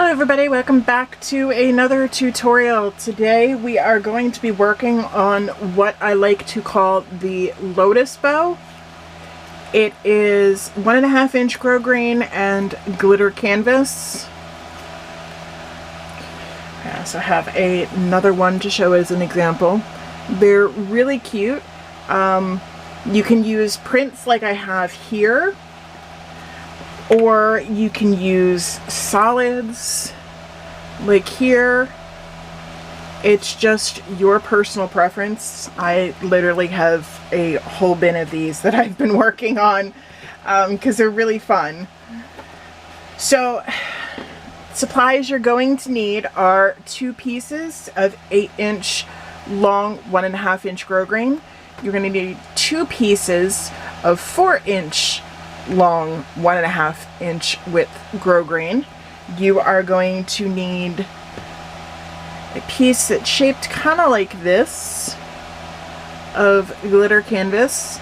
Hello everybody, welcome back to another tutorial. Today we are going to be working on what I like to call the Lotus Bow. It is 1.5 inch grosgrain and glitter canvas. I also have another one to show as an example. They're really cute. You can use prints like I have here, or you can use solids like here. It's just your personal preference. I literally have a whole bin of these that I've been working on because they're really fun. So supplies you're going to need are 2 pieces of 8 inch long 1.5 inch grosgrain. You're going to need 2 pieces of 4 inch long 1.5 inch width grosgrain. You are going to need a piece that's shaped kind of like this of glitter canvas.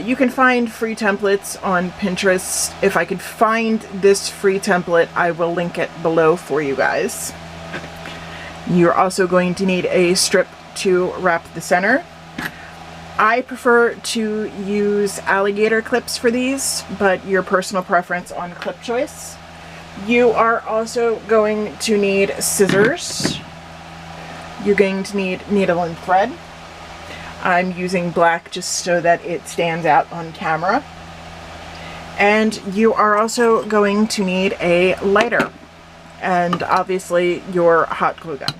You can find free templates on Pinterest. If I could find this free template, I will link it below for you guys. You're also going to need a strip to wrap the center. I prefer to use alligator clips for these, but your personal preference on clip choice. You are also going to need scissors. You're going to need needle and thread. I'm using black just so that it stands out on camera. And you are also going to need a lighter and obviously your hot glue gun.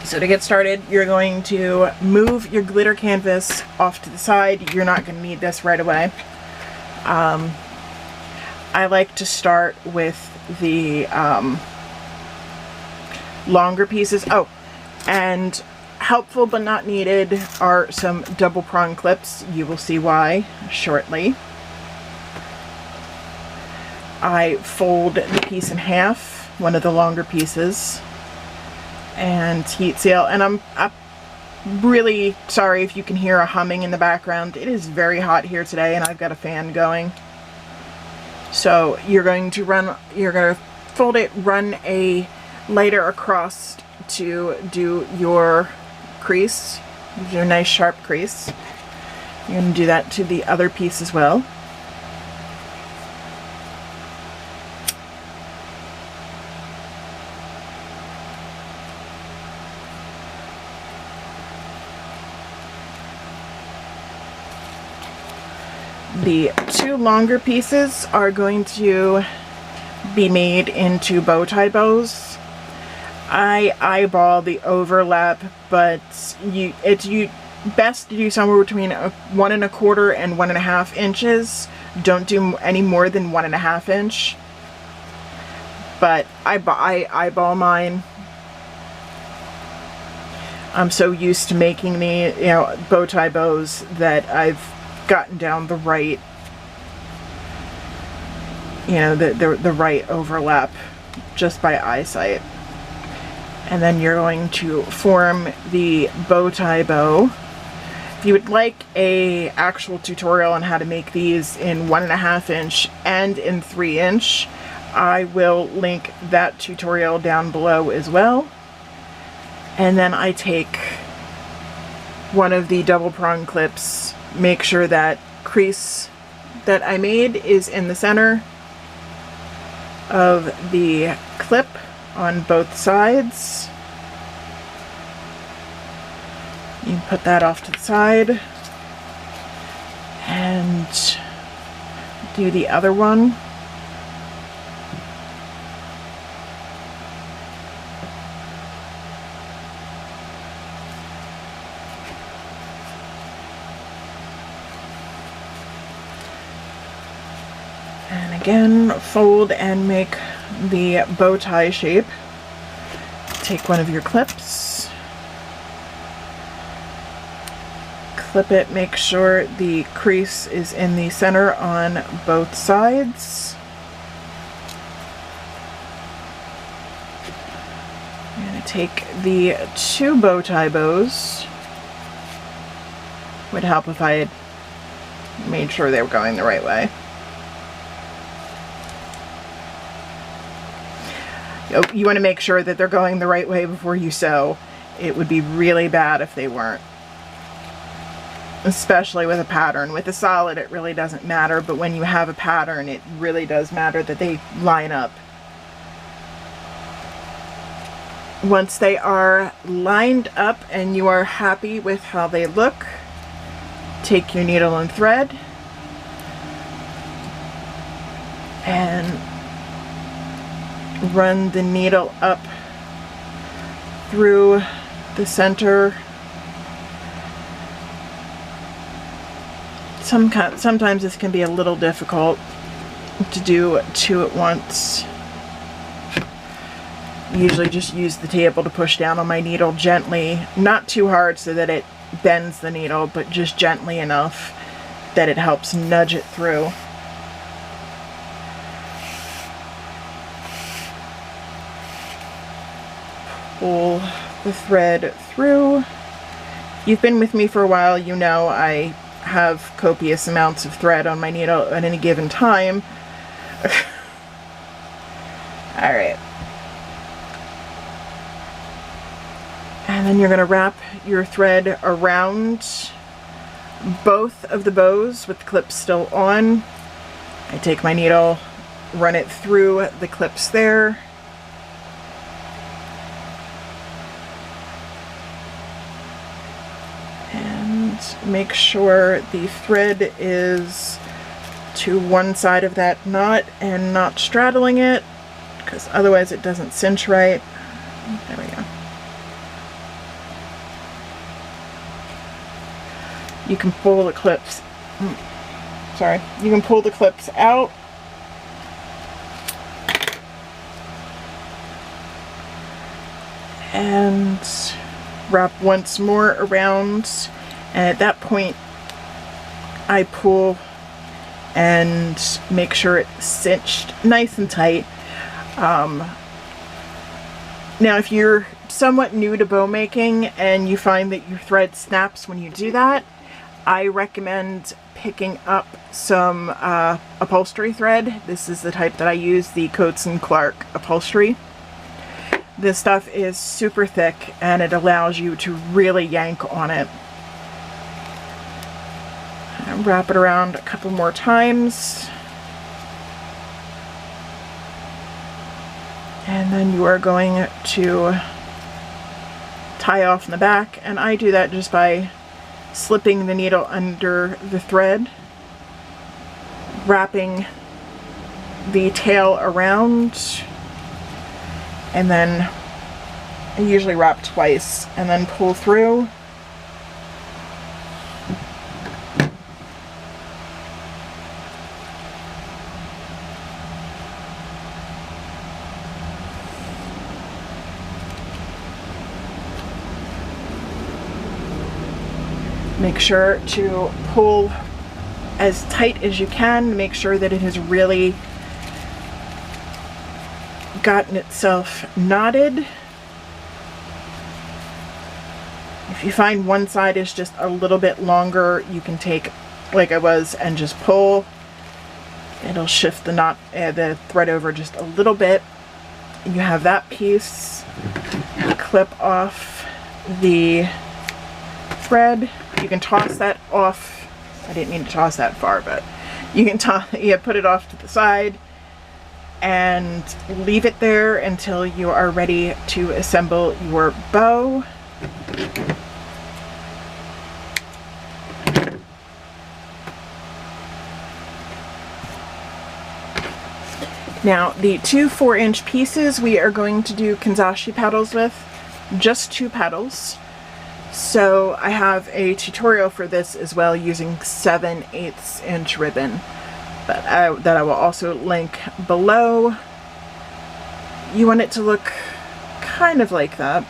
So to get started, you're going to move your glitter canvas off to the side. You're not going to need this right away. I like to start with the longer pieces. Oh, and helpful but not needed are some double prong clips. You will see why shortly. I fold the piece in half, one of the longer pieces, and heat seal. And I'm really sorry if you can hear a humming in the background. It is very hot here today and I've got a fan going. So you're going to fold it, run a lighter across to do your crease, your nice sharp crease. You're going to do that to the other piece as well. The 2 longer pieces are going to be made into bow tie bows. I eyeball the overlap, but it's best to do somewhere between 1 1/4 and 1.5 inches. Don't do any more than 1.5 inch. But I eyeball mine. I'm so used to making the bow tie bows that I've gotten down the right, the right overlap just by eyesight. And then you're going to form the bow tie bow. If you would like a actual tutorial on how to make these in 1.5 inch and in 3 inch, I will link that tutorial down below as well. And then I take one of the double prong clips, make sure that crease that I made is in the center of the clip on both sides. You can put that off to the side and do the other one. And again, fold and make the bow tie shape. Take one of your clips, clip it, make sure the crease is in the center on both sides. I'm going to take the 2 bow tie bows. Would help if I had made sure they were going the right way. You want to make sure that they're going the right way before you sew. It would be really bad if they weren't. Especially with a pattern. With a solid, it really doesn't matter, but when you have a pattern, it really does matter that they line up. Once they are lined up and you are happy with how they look, take your needle and thread and run the needle up through the center. Sometimes this can be a little difficult to do two at once. Usually just use the table to push down on my needle gently, not too hard so that it bends the needle, but just gently enough that it helps nudge it through. Pull the thread through. You've been with me for a while, you know I have copious amounts of thread on my needle at any given time. Alright. And then you're going to wrap your thread around both of the bows with the clips still on. I take my needle, run it through the clips there. And make sure the thread is to one side of that knot and not straddling it, because otherwise it doesn't cinch right. There we go. You can pull the clips, sorry, you can pull the clips out and wrap once more around, and at that point I pull and make sure it's cinched nice and tight. Now if you're somewhat new to bow making and you find that your thread snaps when you do that, I recommend picking up some upholstery thread. This is the type that I use, the Coates & Clark upholstery. This stuff is super thick and it allows you to really yank on it. And wrap it around a couple more times. And then you are going to tie off in the back, and I do that just by slipping the needle under the thread, wrapping the tail around, and then I usually wrap twice and then pull through. Make sure to pull as tight as you can. Make sure that it has really gotten itself knotted. If you find one side is just a little bit longer, you can take, like I was, and just pull. It'll shift the knot, the thread over just a little bit. You have that piece. Clip off the thread. You can toss that off. I didn't mean to toss that far, but you can put it off to the side and leave it there until you are ready to assemble your bow. Now, the two 4-inch pieces we are going to do kanzashi petals with, just 2 petals. So I have a tutorial for this as well using 7/8 inch ribbon, but that I will also link below. You want it to look kind of like that.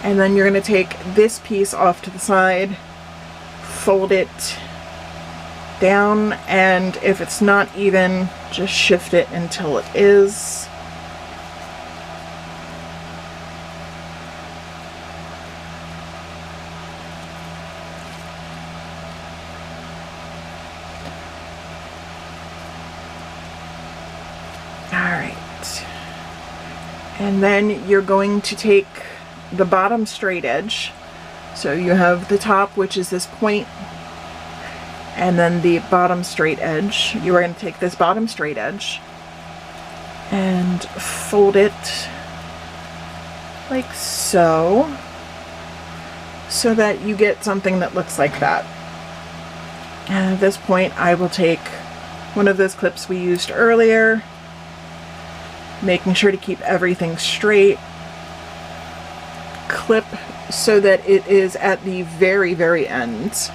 And then you're going to take this piece off to the side, fold it down, and if it's not even, just shift it until it is. Alright. And then you're going to take the bottom straight edge. So you have the top, which is this point, and then the bottom straight edge. You are going to take this bottom straight edge and fold it like so, so that you get something that looks like that. And at this point, I will take one of those clips we used earlier, making sure to keep everything straight, clip so that it is at the very, very ends.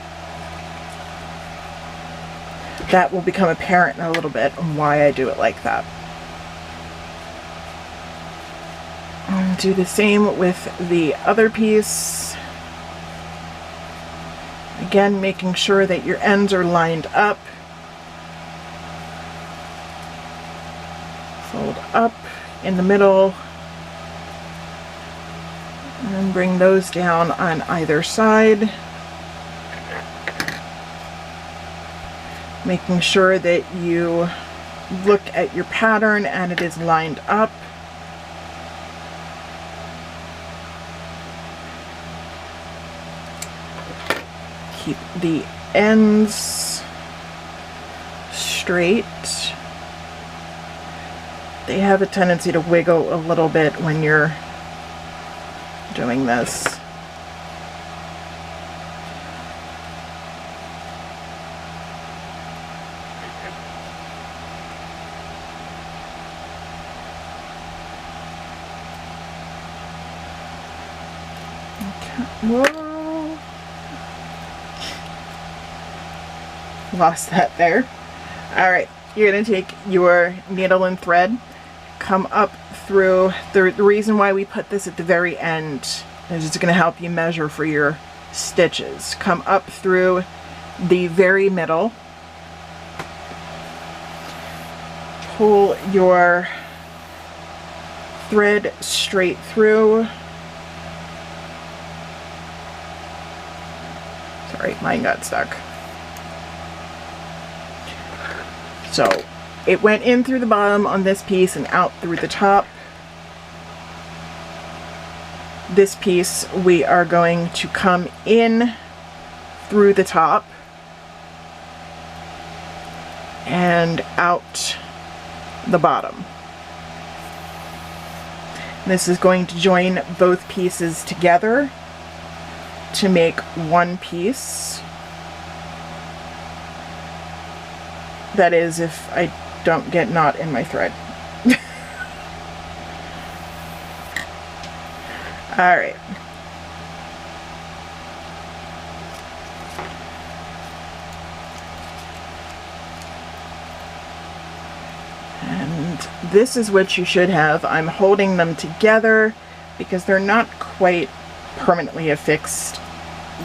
That will become apparent in a little bit on why I do it like that. And do the same with the other piece. Again, making sure that your ends are lined up. Fold up in the middle and bring those down on either side. Making sure that you look at your pattern and it is lined up. Keep the ends straight. They have a tendency to wiggle a little bit when you're doing this. Okay. Whoa. Lost that there. Alright, you're going to take your needle and thread, come up through, the reason why we put this at the very end is it's going to help you measure for your stitches. Come up through the very middle, pull your thread straight through. Sorry, mine got stuck. So it went in through the bottom on this piece and out through the top. This piece we are going to come in through the top and out the bottom. This is going to join both pieces together to make one piece. That is, if I don't get knot in my thread. Alright. And this is what you should have. I'm holding them together because they're not quite permanently affixed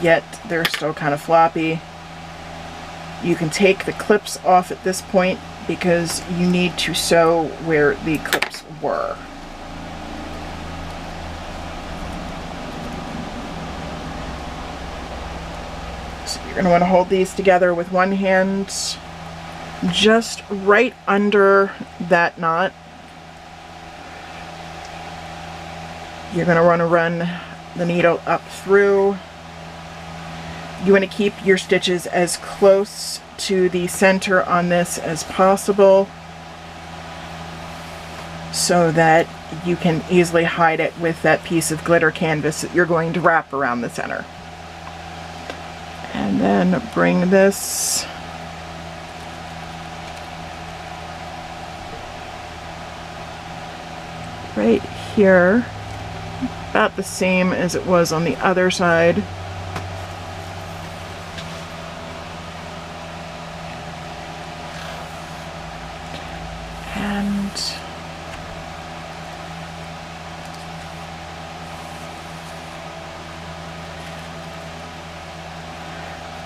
yet. They're still kind of floppy. You can take the clips off at this point because you need to sew where the clips were. So you're going to want to hold these together with one hand, just right under that knot. You're going to want to run the needle up through. You want to keep your stitches as close to the center on this as possible so that you can easily hide it with that piece of glitter canvas that you're going to wrap around the center. And then bring this right here, about the same as it was on the other side.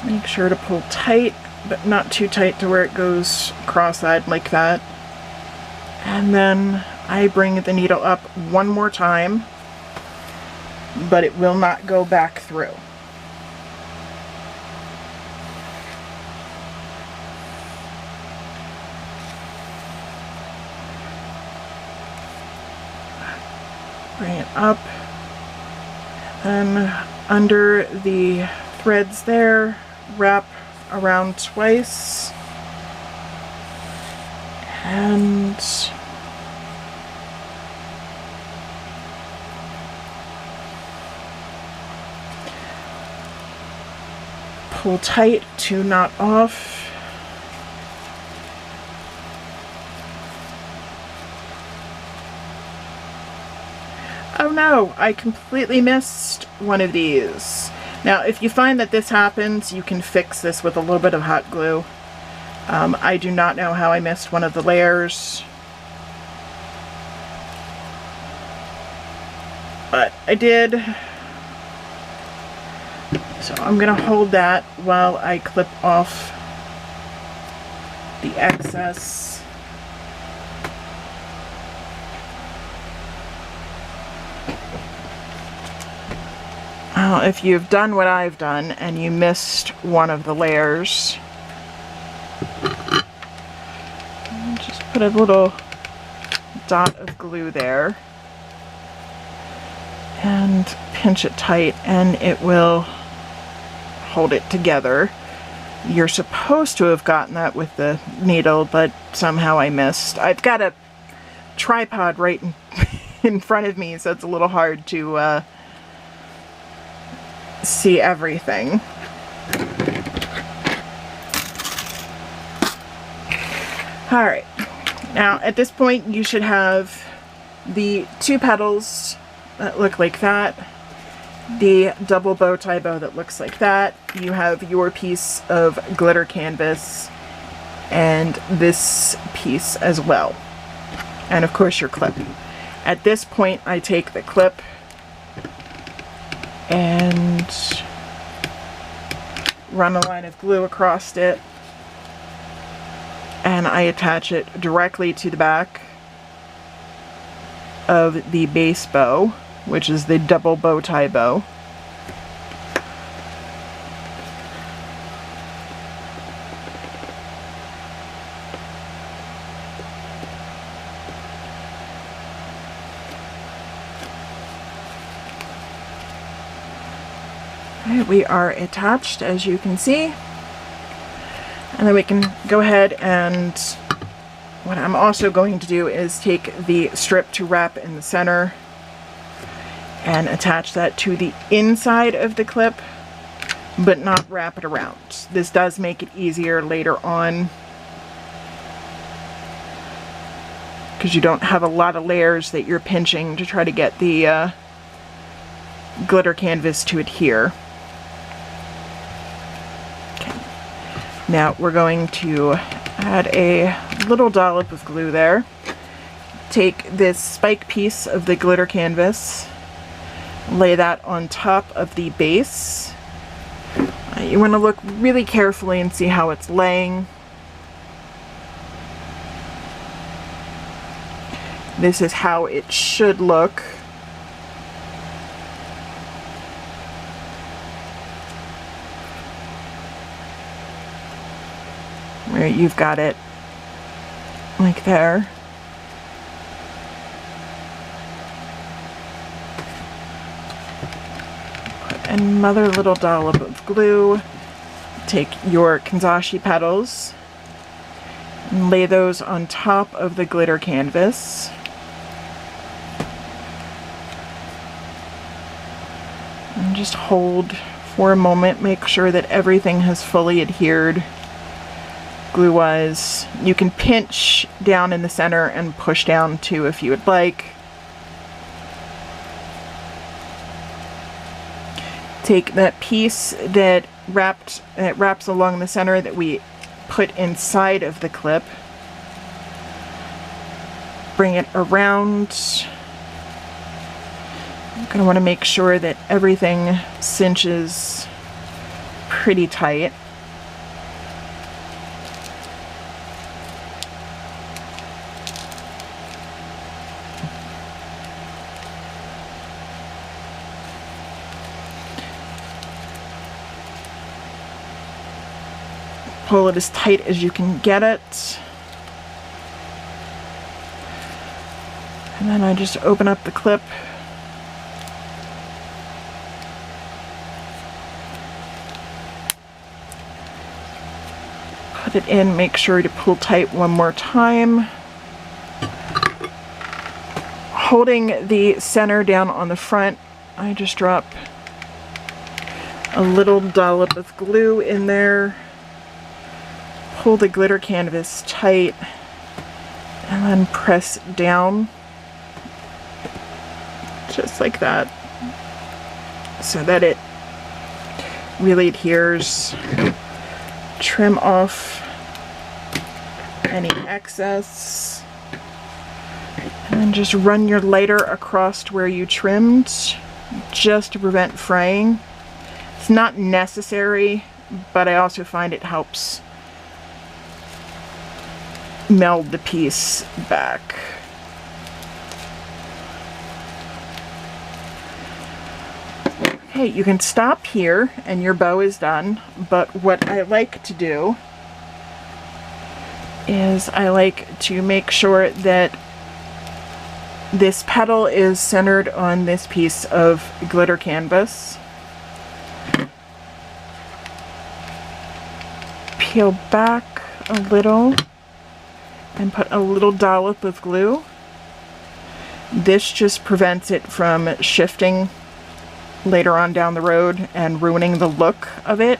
Make sure to pull tight, but not too tight to where it goes cross-eyed like that. And then I bring the needle up one more time, but it will not go back through. Bring it up, and under the threads there, wrap around twice, and pull tight to knot off. Oh no, I completely missed one of these. Now, if you find that this happens, you can fix this with a little bit of hot glue. I do not know how I missed one of the layers, but I did. So I'm going to hold that while I clip off the excess. If you've done what I've done and you missed one of the layers, just put a little dot of glue there and pinch it tight and it will hold it together. You're supposed to have gotten that with the needle, but somehow I missed. I've got a tripod right in front of me, so it's a little hard to see everything. Alright, now at this point you should have the 2 petals that look like that, the double bow tie bow that looks like that, you have your piece of glitter canvas, and this piece as well, and of course your clip. At this point I take the clip and run a line of glue across it, and I attach it directly to the back of the base bow, which is the double bow tie bow. We are attached, as you can see, and then we can go ahead, and what I'm also going to do is take the strip to wrap in the center and attach that to the inside of the clip, but not wrap it around. This does make it easier later on because you don't have a lot of layers that you're pinching to try to get the glitter canvas to adhere. Now we're going to add a little dollop of glue there. Take this spike piece of the glitter canvas, lay that on top of the base. You want to look really carefully and see how it's laying. This is how it should look. Where you've got it like there. Put another little dollop of glue. Take your kanzashi petals and lay those on top of the glitter canvas. And just hold for a moment, make sure that everything has fully adhered glue-wise. You can pinch down in the center and push down too if you would like. Take that piece that wraps along the center that we put inside of the clip, bring it around. You're going to want to make sure that everything cinches pretty tight. Pull it as tight as you can get it. And then I just open up the clip Shove it in, make sure to pull tight one more time. Holding the center down on the front, I just drop a little dollop of glue in there. Pull the glitter canvas tight and then press down just like that so that it really adheres. Trim off any excess and just run your lighter across where you trimmed just to prevent fraying. It's not necessary, but I also find it helps meld the piece back. Okay, you can stop here and your bow is done, but what I like to do is I like to make sure that this petal is centered on this piece of glitter canvas. Peel back a little and put a little dollop of glue. This just prevents it from shifting later on down the road and ruining the look of it.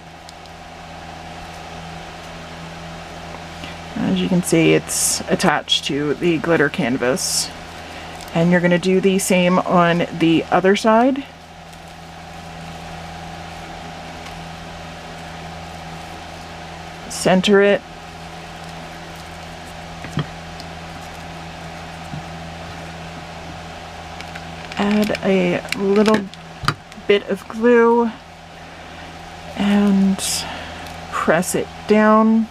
As you can see, it's attached to the glitter canvas. And you're going to do the same on the other side. Center it. Add a little bit of glue and press it down.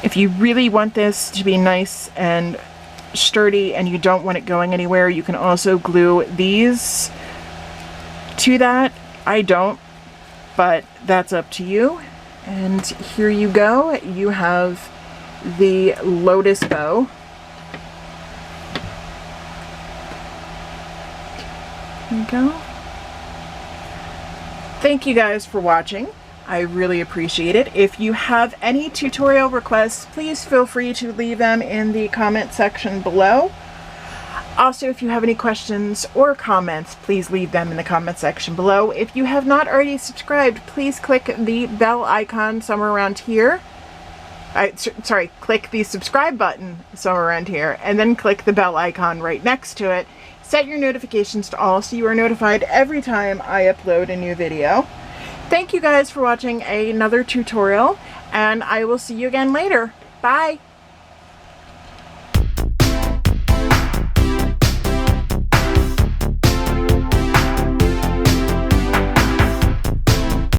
If you really want this to be nice and sturdy and you don't want it going anywhere, you can also glue these to that. I don't, but that's up to you. And here you go. You have the Lotus Bow. There you go. Thank you guys for watching. I really appreciate it. If you have any tutorial requests, please feel free to leave them in the comment section below. Also, if you have any questions or comments, please leave them in the comment section below. If you have not already subscribed, please click the bell icon somewhere around here. Click the subscribe button somewhere around here, and then click the bell icon right next to it. Set your notifications to all so you are notified every time I upload a new video. Thank you guys for watching another tutorial, and I will see you again later. Bye!